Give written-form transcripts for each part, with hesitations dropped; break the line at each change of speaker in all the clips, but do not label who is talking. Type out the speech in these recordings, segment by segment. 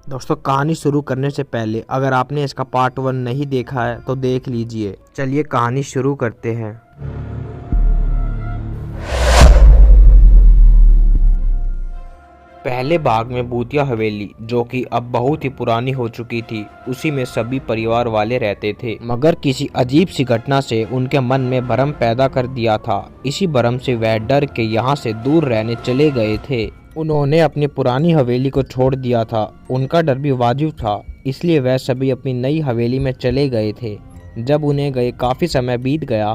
दोस्तों, कहानी शुरू करने से पहले अगर आपने इसका पार्ट 1 नहीं देखा है तो देख लीजिए। चलिए कहानी शुरू करते हैं। पहले भाग में भूतिया हवेली, जो कि अब बहुत ही पुरानी हो चुकी थी, उसी में सभी परिवार वाले रहते थे। मगर किसी अजीब सी घटना से उनके मन में भरम पैदा कर दिया था। इसी भरम से वह डर के यहाँ से दूर रहने चले गए थे। उन्होंने अपनी पुरानी हवेली को छोड़ दिया था। उनका डर भी वाजिब था, इसलिए वह सभी अपनी नई हवेली में चले गए थे। जब उन्हें गए काफ़ी समय बीत गया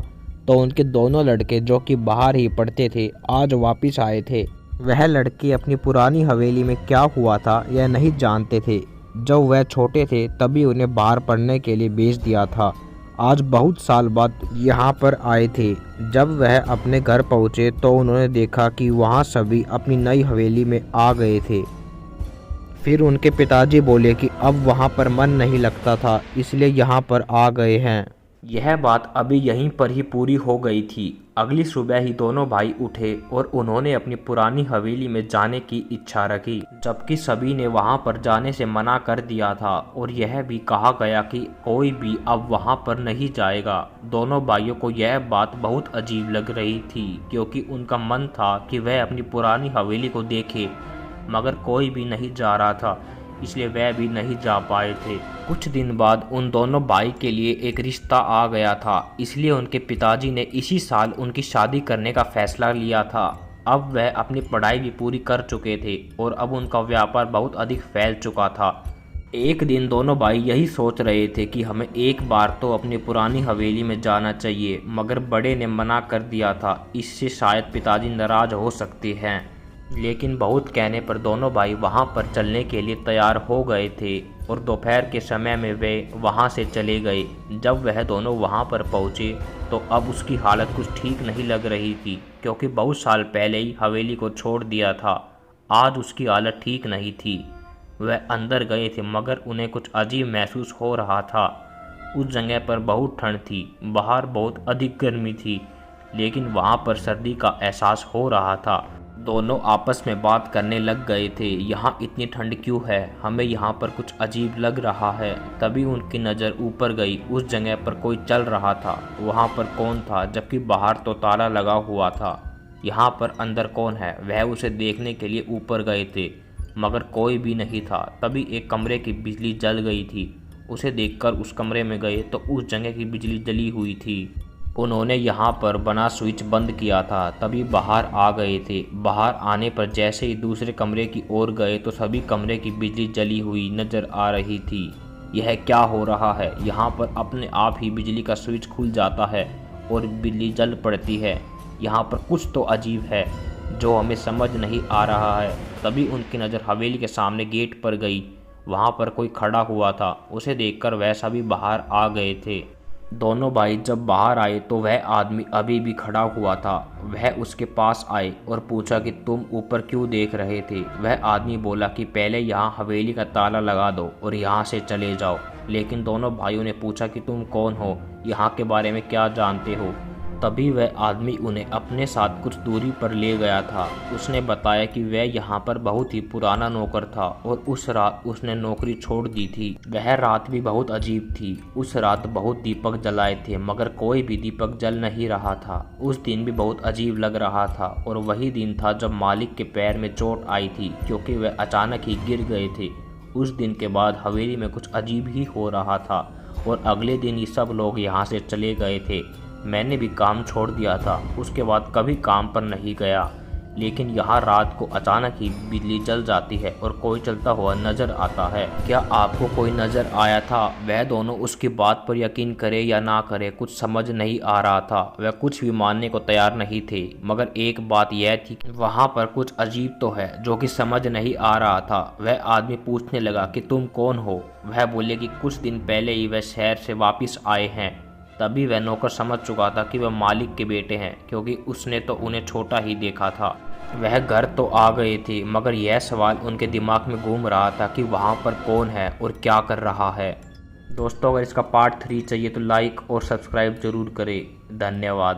तो उनके दोनों लड़के, जो कि बाहर ही पढ़ते थे, आज वापस आए थे। वह लड़के अपनी पुरानी हवेली में क्या हुआ था यह नहीं जानते थे। जब वह छोटे थे तभी उन्हें बाहर पढ़ने के लिए भेज दिया था। आज बहुत साल बाद यहाँ पर आए थे। जब वह अपने घर पहुँचे तो उन्होंने देखा कि वहाँ सभी अपनी नई हवेली में आ गए थे। फिर उनके पिताजी बोले कि अब वहाँ पर मन नहीं लगता था, इसलिए यहाँ पर आ गए हैं। यह बात अभी यहीं पर ही पूरी हो गई थी। अगली सुबह ही दोनों भाई उठे और उन्होंने अपनी पुरानी हवेली में जाने की इच्छा रखी, जबकि सभी ने वहां पर जाने से मना कर दिया था और यह भी कहा गया कि कोई भी अब वहां पर नहीं जाएगा। दोनों भाइयों को यह बात बहुत अजीब लग रही थी, क्योंकि उनका मन था कि वह अपनी पुरानी हवेली को देखे, मगर कोई भी नहीं जा रहा था, इसलिए वह भी नहीं जा पाए थे। कुछ दिन बाद उन दोनों भाई के लिए एक रिश्ता आ गया था, इसलिए उनके पिताजी ने इसी साल उनकी शादी करने का फैसला लिया था। अब वह अपनी पढ़ाई भी पूरी कर चुके थे और अब उनका व्यापार बहुत अधिक फैल चुका था। एक दिन दोनों भाई यही सोच रहे थे कि हमें एक बार तो अपनी पुरानी हवेली में जाना चाहिए, मगर बड़े ने मना कर दिया था, इससे शायद पिताजी नाराज हो सकते हैं। लेकिन बहुत कहने पर दोनों भाई वहां पर चलने के लिए तैयार हो गए थे और दोपहर के समय में वे वहां से चले गए। जब वह दोनों वहां पर पहुंचे तो अब उसकी हालत कुछ ठीक नहीं लग रही थी, क्योंकि बहुत साल पहले ही हवेली को छोड़ दिया था। आज उसकी हालत ठीक नहीं थी। वह अंदर गए थे, मगर उन्हें कुछ अजीब महसूस हो रहा था। उस जगह पर बहुत ठंड थी, बाहर बहुत अधिक गर्मी थी, लेकिन वहां पर सर्दी का एहसास हो रहा था। दोनों आपस में बात करने लग गए थे, यहाँ इतनी ठंड क्यों है, हमें यहाँ पर कुछ अजीब लग रहा है। तभी उनकी नज़र ऊपर गई। उस जगह पर कोई चल रहा था। वहाँ पर कौन था, जबकि बाहर तो ताला लगा हुआ था। यहाँ पर अंदर कौन है, वह उसे देखने के लिए ऊपर गए थे, मगर कोई भी नहीं था। तभी एक कमरे की बिजली जल गई थी। उसे देखकर उस कमरे में गए तो उस जगह की बिजली जली हुई थी। उन्होंने यहाँ पर बना स्विच बंद किया था, तभी बाहर आ गए थे। बाहर आने पर जैसे ही दूसरे कमरे की ओर गए तो सभी कमरे की बिजली जली हुई नजर आ रही थी। यह क्या हो रहा है? यहाँ पर अपने आप ही बिजली का स्विच खुल जाता है और बिजली जल पड़ती है। यहाँ पर कुछ तो अजीब है जो हमें समझ नहीं आ रहा है। तभी उनकी नज़र हवेली के सामने गेट पर गई। वहाँ पर कोई खड़ा हुआ था। उसे देखकर वह सभी बाहर आ गए थे। दोनों भाई जब बाहर आए तो वह आदमी अभी भी खड़ा हुआ था। वह उसके पास आए और पूछा कि तुम ऊपर क्यों देख रहे थे। वह आदमी बोला कि पहले यहाँ हवेली का ताला लगा दो और यहाँ से चले जाओ। लेकिन दोनों भाइयों ने पूछा कि तुम कौन हो, यहाँ के बारे में क्या जानते हो। तभी वह आदमी उन्हें अपने साथ कुछ दूरी पर ले गया था। उसने बताया कि वह यहाँ पर बहुत ही पुराना नौकर था और उस रात उसने नौकरी छोड़ दी थी। वह रात भी बहुत अजीब थी। उस रात बहुत दीपक जलाए थे, मगर कोई भी दीपक जल नहीं रहा था। उस दिन भी बहुत अजीब लग रहा था और वही दिन था जब मालिक के पैर में चोट आई थी, क्योंकि वह अचानक ही गिर गए थे। उस दिन के बाद हवेली में कुछ अजीब ही हो रहा था और अगले दिन ही सब लोग यहाँ से चले गए थे। मैंने भी काम छोड़ दिया था, उसके बाद कभी काम पर नहीं गया। लेकिन यहाँ रात को अचानक ही बिजली जल जाती है और कोई चलता हुआ नजर आता है। क्या आपको कोई नजर आया था? वह दोनों उसकी बात पर यकीन करे या ना करे कुछ समझ नहीं आ रहा था। वह कुछ भी मानने को तैयार नहीं थे, मगर एक बात यह थी कि वहाँ पर कुछ अजीब तो है जो कि समझ नहीं आ रहा था। वह आदमी पूछने लगा कि तुम कौन हो। वह बोले कि कुछ दिन पहले ही वह शहर से वापिस आए हैं। तभी वह नौकर समझ चुका था कि वह मालिक के बेटे हैं, क्योंकि उसने तो उन्हें छोटा ही देखा था। वह घर तो आ गए थे, मगर यह सवाल उनके दिमाग में घूम रहा था कि वहाँ पर कौन है और क्या कर रहा है। दोस्तों, अगर इसका पार्ट 3 चाहिए तो लाइक और सब्सक्राइब जरूर करें। धन्यवाद।